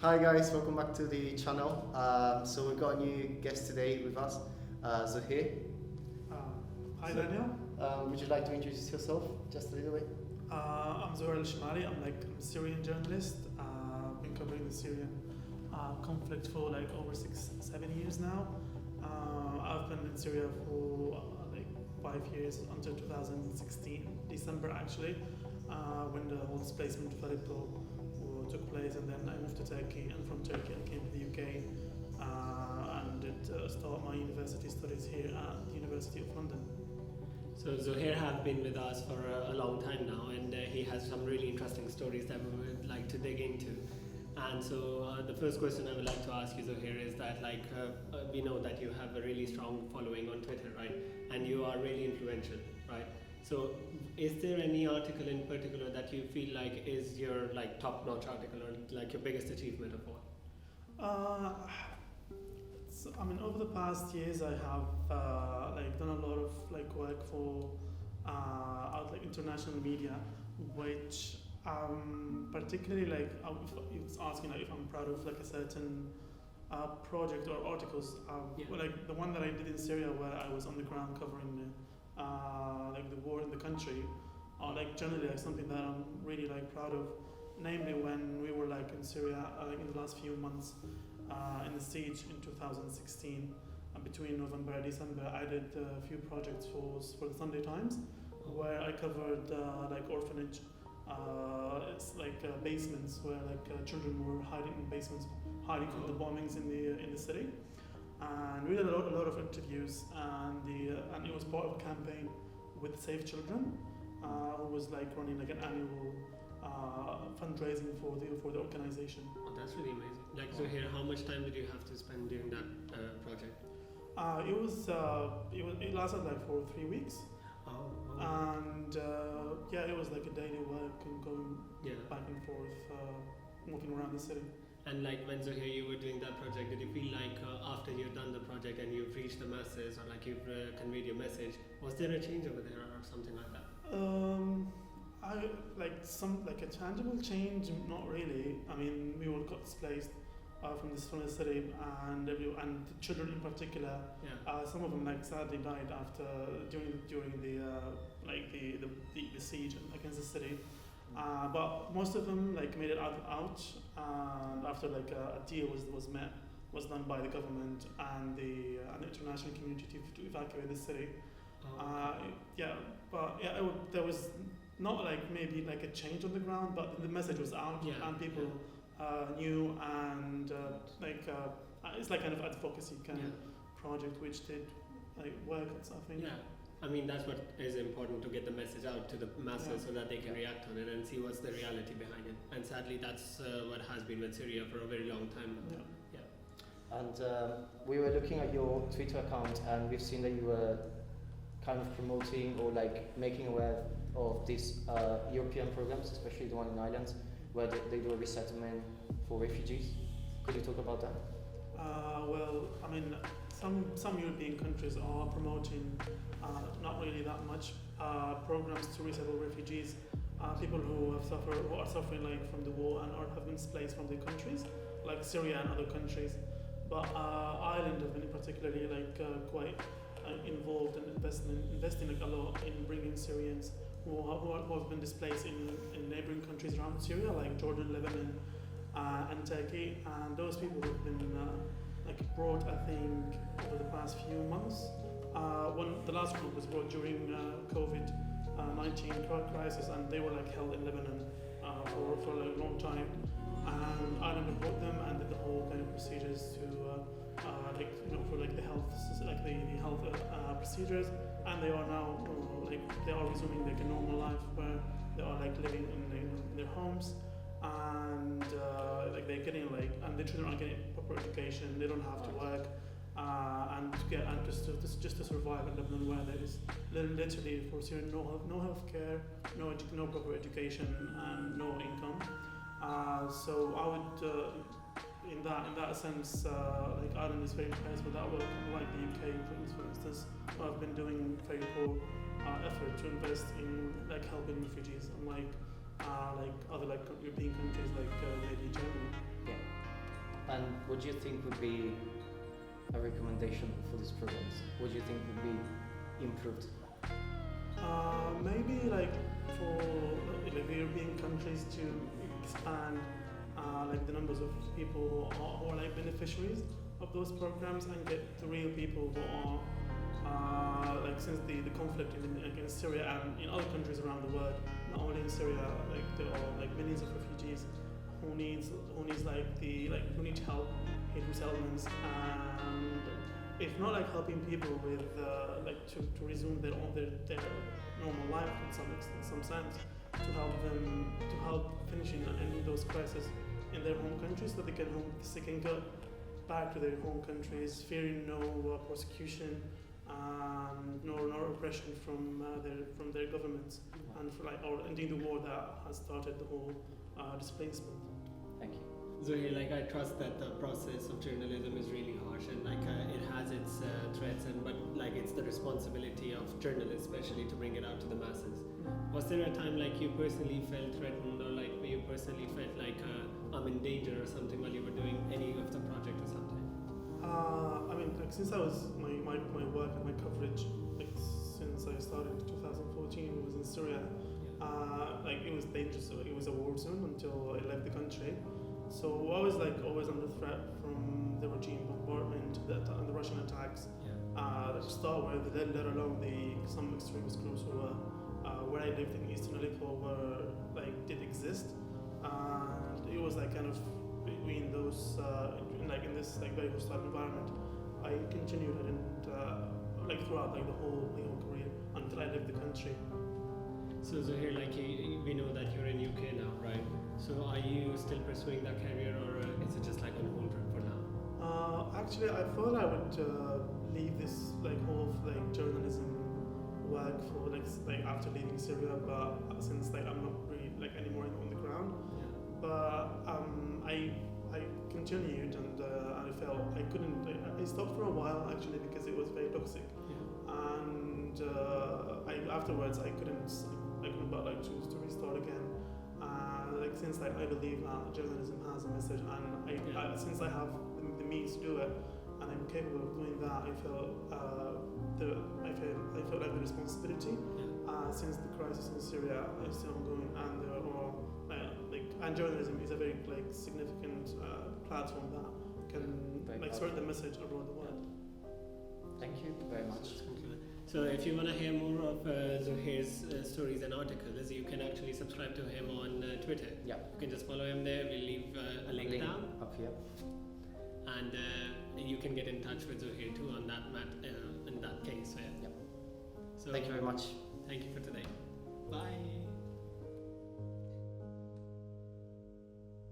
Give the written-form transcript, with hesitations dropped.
Hi guys, welcome back to the channel. So we've got a new guest today with us, Zohir. Hi So- Daniel. Would you like to introduce yourself just a little bit? I'm Zohar al-Shmari. I'm a Syrian journalist. Been covering the Syrian conflict for like over 6-7 years now. I've been in Syria for like 5 years until 2016, December actually, when the whole displacement of Aleppo took place, and then I moved to Turkey, and from Turkey I came to the UK and did start my university studies here at the University of London. So Zohair has been with us for a long time now, and he has some really interesting stories that we would like to dig into. And so the first question I would like to ask you, Zohair, is that we know that you have a really strong following on Twitter, right? And you are really influential, right? So is there any article in particular that you feel like is your top-notch article or like your biggest achievement of all? Over the past years, I have done a lot of work for international media, which particularly if it's asking if I'm proud of a certain project or articles. The one that I did in Syria, where I was on the ground covering the war in the country, or generally something that I'm really proud of. Namely, when we were in Syria in the last few months. In the siege in 2016, between November and December, I did a few projects for the Sunday Times, where I covered orphanage, it's basements where children were hiding in basements, hiding from the bombings in the city, and we did a lot of interviews, and it was part of a campaign with Save Children, who was running an annual fundraising for the organization. Oh, that's really amazing. Zohair, how much time did you have to spend during that project? It lasted for 3 weeks. Oh, wow. And it was a daily work and going back and forth, walking around the city. And when Zohair, you were doing that project, did you feel after you've done the project and you've reached the masses, or you've conveyed your message, was there a change over there or something like that? A tangible change, not really. I mean, we all got displaced from the city, and the children in particular. Some of them sadly died during the siege against the city. But most of them made it out, and after a deal was done by the government and the international community to evacuate the city. There was not maybe a change on the ground, but the message was out, and people knew, and it's kind of advocacy kind of project which did work, I think. Yeah, I mean that's what is important, to get the message out to the masses so that they can react on it and see what's the reality behind it. And sadly, that's what has been with Syria for a very long time. And we were looking at your Twitter account, and we've seen that you were kind of promoting or making aware of these European programs, especially the one in Ireland, where they do a resettlement for refugees. Could you talk about that? Some European countries are promoting not really that much programs to resettle refugees, people who are suffering from the war and or have been displaced from their countries, like Syria and other countries. But Ireland have been particularly quite involved and investing a lot in bringing Syrians who have been displaced in neighboring countries around Syria, like Jordan, Lebanon, and Turkey. And those people have been brought, I think, over the past few months. The last group was brought during COVID-19 crisis, and they were held in Lebanon for a long time. And Ireland brought them and did the whole kind of procedures to for the health procedures, and they are now they are resuming a normal life where they are living in their homes, and they're getting and the children are getting proper education. They don't have to work just to survive in Lebanon, where there is literally for Syria no health care, no proper education, and no income. So I would in that sense, Ireland is very impressed with that work, like the UK, for instance, have been doing very poor effort to invest in helping refugees, unlike other European countries maybe Germany. And what do you think would be a recommendation for these programs? What do you think would be improved? Maybe like for like the European countries to expand like the numbers of people who are like beneficiaries of those programs and get the real people who are like since the conflict in Syria and in other countries around the world, not only in Syria, like there are like millions of refugees who needs who need help in resettlements, and if not like helping people with to resume their normal life in some sense, to help finishing and ending those crises in their home countries so they can go back to their home countries fearing no persecution, nor oppression from their governments, and or ending the war that has started the whole displacement. Thank you. Zohair, I trust that the process of journalism is really harsh and it has its threats, but it's the responsibility of journalists especially to bring it out to the masses. Was there a time you personally felt threatened, or where you personally felt I'm in danger or something while you were doing any of the project or something? I mean, since I was my work and my coverage, since I started in 2014, it was in Syria. It was dangerous. It was a war zone until I left the country. So I was always under threat from the regime bombardment and the Russian attacks. To start with, let alone some extremist groups who were where I lived in Eastern Aleppo did exist. And it was kind of between those in this very hostile environment. I continued and throughout the whole career until I left the country. So Zohair, we know that you're in UK now, right? So are you still pursuing that career, or is it just on hold for now? Actually, I thought I would leave this whole journalism work for after leaving Syria, but since I'm not really anymore on the ground. But I continued, and I felt I couldn't. I stopped for a while actually because it was very toxic, and afterwards I couldn't but choose to restart again. Since I believe journalism has a message, and since I have the means to do it, and I'm capable of doing that, I felt like the responsibility. Since the crisis in Syria is still ongoing, and there are and journalism is a very significant platform that can spread the message around the world. Thank you very much. So if you want to hear more of Zohair's stories and articles, you can actually subscribe to him on Twitter. Yeah. You can just follow him there. We'll leave a link down. Up here. And you can get in touch with Zohair too on that in that case. Yeah. So thank you very much. Thank you for today.